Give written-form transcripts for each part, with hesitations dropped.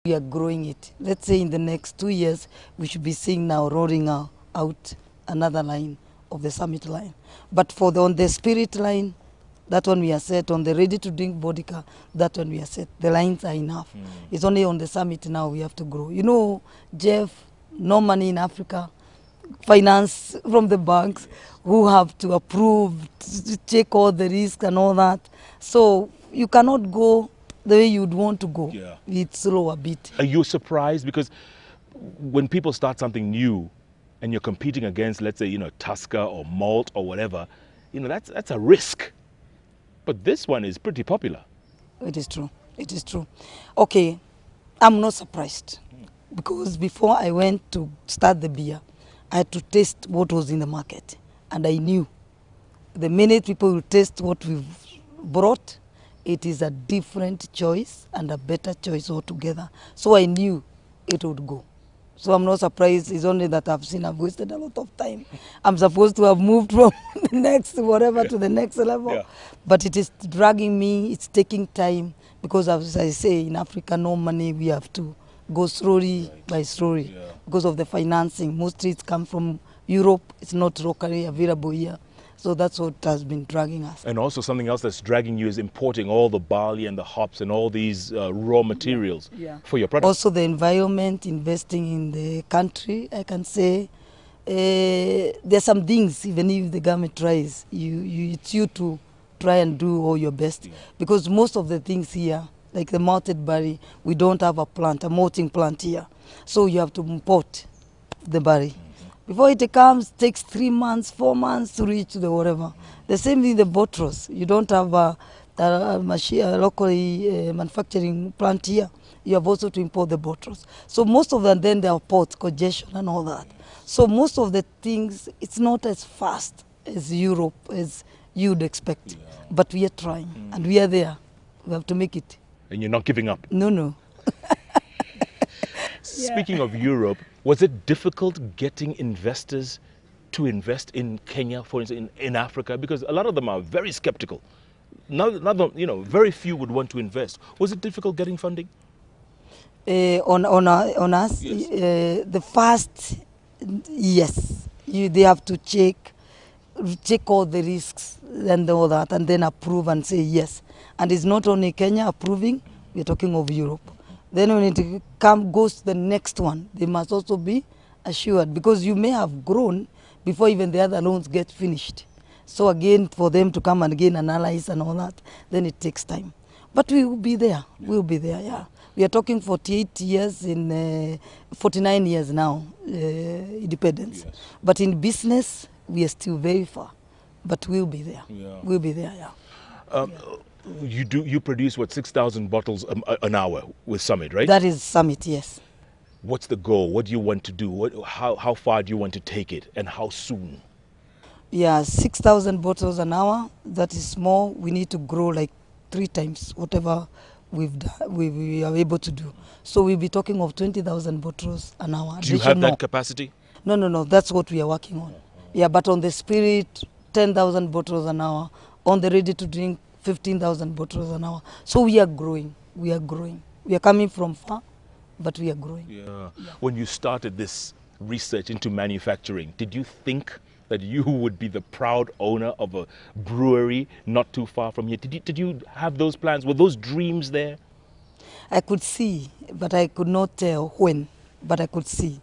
We are growing it. Let's say in the next 2 years, we should be seeing now rolling out another line of the summit line. But for on the spirit line, that one we are set. On the ready-to-drink vodka, that one we are set. The lines are enough. It's only on the summit now we have to grow. You know, Jeff, no money in Africa, finance from the banks who have to approve, to check all the risks and all that. So you cannot go the way you'd want to go. Yeah. It's slow a bit. Are you surprised? Because when people start something new and you're competing against, let's say, you know, Tusker or Malt or whatever, you know, that's a risk. But this one is pretty popular. It is true. It is true. Okay, I'm not surprised because before I went to start the beer, I had to taste what was in the market. And I knew the minute people will taste what we've brought, it is a different choice and a better choice altogether. So I knew it would go. So I'm not surprised. It's only that I've wasted a lot of time. I'm supposed to have moved from the next whatever to the next level. Yeah. But it is dragging me. It's taking time because, as I say, in Africa, no money. We have to go slowly by slowly because of the financing. Most trees come from Europe. It's not locally available here. So that's what has been dragging us. And also something else that's dragging you is importing all the barley and the hops and all these raw materials for your product. Also the environment, investing in the country, I can say. There's some things, even if the government tries, it's you to try and do all your best. Because most of the things here, like the malted barley, we don't have a malting plant here. So you have to import the barley. Before it comes, takes 3 months, 4 months to reach the whatever. The same thing the bottles. You don't have a machine, locally manufacturing plant here. You have also to import the bottles. So most of them, then they are ports, congestion and all that. So most of the things, it's not as fast as Europe as you'd expect. But we are trying and we are there. We have to make it. And you're not giving up. No. Speaking of Europe, was it difficult getting investors to invest in Kenya, for instance, in Africa? Because a lot of them are very skeptical. You know, very few would want to invest. Was it difficult getting funding? On us, Yes. the first, yes. They have to check all the risks and all that, and then approve and say yes. And it's not only Kenya approving, we're talking of Europe. Then when it goes to the next one, they must also be assured because you may have grown before even the other loans get finished. So again, for them to come and again analyze and all that, then it takes time. But we will be there. We'll be there, yeah. We are talking 48 years 49 years now, independence. Yes. But in business, we are still very far. But we'll be there. We'll be there, yeah. You produce, what, 6,000 bottles an hour with Summit, right? That is Summit, yes. What's the goal? What do you want to do? How far do you want to take it, and how soon? Yeah, 6,000 bottles an hour. That is small. We need to grow like 3 times whatever we've done, we are able to do. So we'll be talking of 20,000 bottles an hour. Do you have that capacity? No. That's what we are working on. Yeah, but on the spirit, 10,000 bottles an hour. On the ready-to-drink, 15,000 bottles an hour. So we are growing. We are growing. We are coming from far, but we are growing. Yeah. When you started this research into manufacturing, did you think that you would be the proud owner of a brewery not too far from here? Did you have those plans? Were those dreams there? I could see, but I could not tell when, but I could see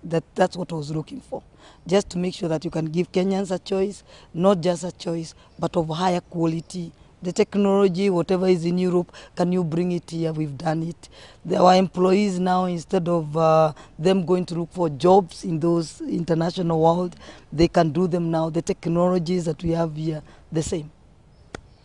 that that's what I was looking for. Just to make sure that you can give Kenyans a choice, not just a choice, but of higher quality. The technology, whatever is in Europe, can you bring it here? We've done it. Our employees now, instead of them going to look for jobs in those international world, they can do them now. The technologies that we have here, the same.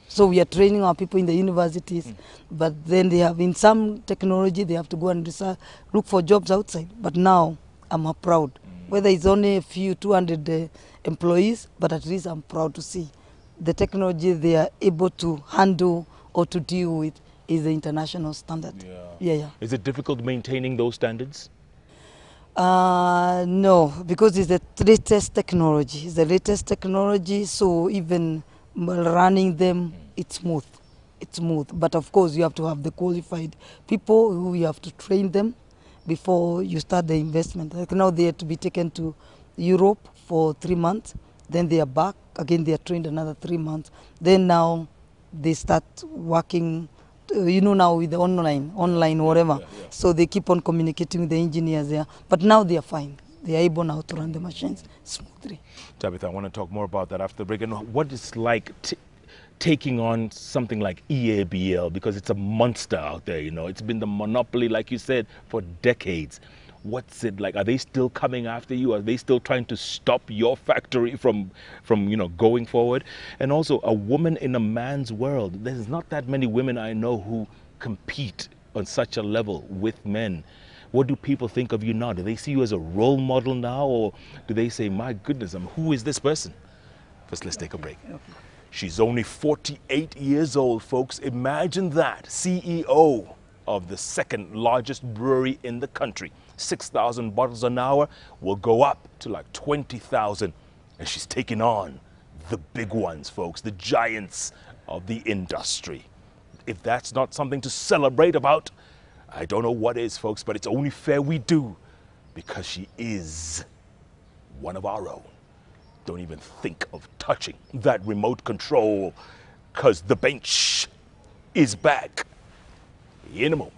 So we are training our people in the universities, but then they have, in some technology, they have to go and research, look for jobs outside. But now, I'm proud. Whether it's only a few, 200 employees, but at least I'm proud to see the technology they are able to handle or to deal with is the international standard. Yeah. Is it difficult maintaining those standards? No, because it's the latest technology. It's the latest technology, so even running them, it's smooth. it's smooth. But of course, you have to have the qualified people who you have to train them before you start the investment. Like now they have to be taken to Europe for 3 months. Then they are back. Again, they are trained another 3 months. Then now they start working, now with the online, whatever. Yeah. So they keep on communicating with the engineers there. But now they are fine. They are able now to run the machines smoothly. Tabitha, I want to talk more about that after the break. And what it's like taking on something like EABL, because it's a monster out there, It's been the monopoly, like you said, for decades. What's it like? Are they still coming after you? Are they still trying to stop your factory from going forward? And also, a woman in a man's world. There's not that many women I know who compete on such a level with men. What do people think of you now? Do they see you as a role model now, or do they say, my goodness, who is this person? First, let's take a break. Okay. She's only 48 years old, folks. Imagine that. CEO of the second largest brewery in the country. 6,000 bottles an hour will go up to like 20,000. And she's taking on the big ones, folks, the giants of the industry. If that's not something to celebrate about, I don't know what is, folks, but it's only fair we do, because she is one of our own. Don't even think of touching that remote control, because the bench is back in a moment.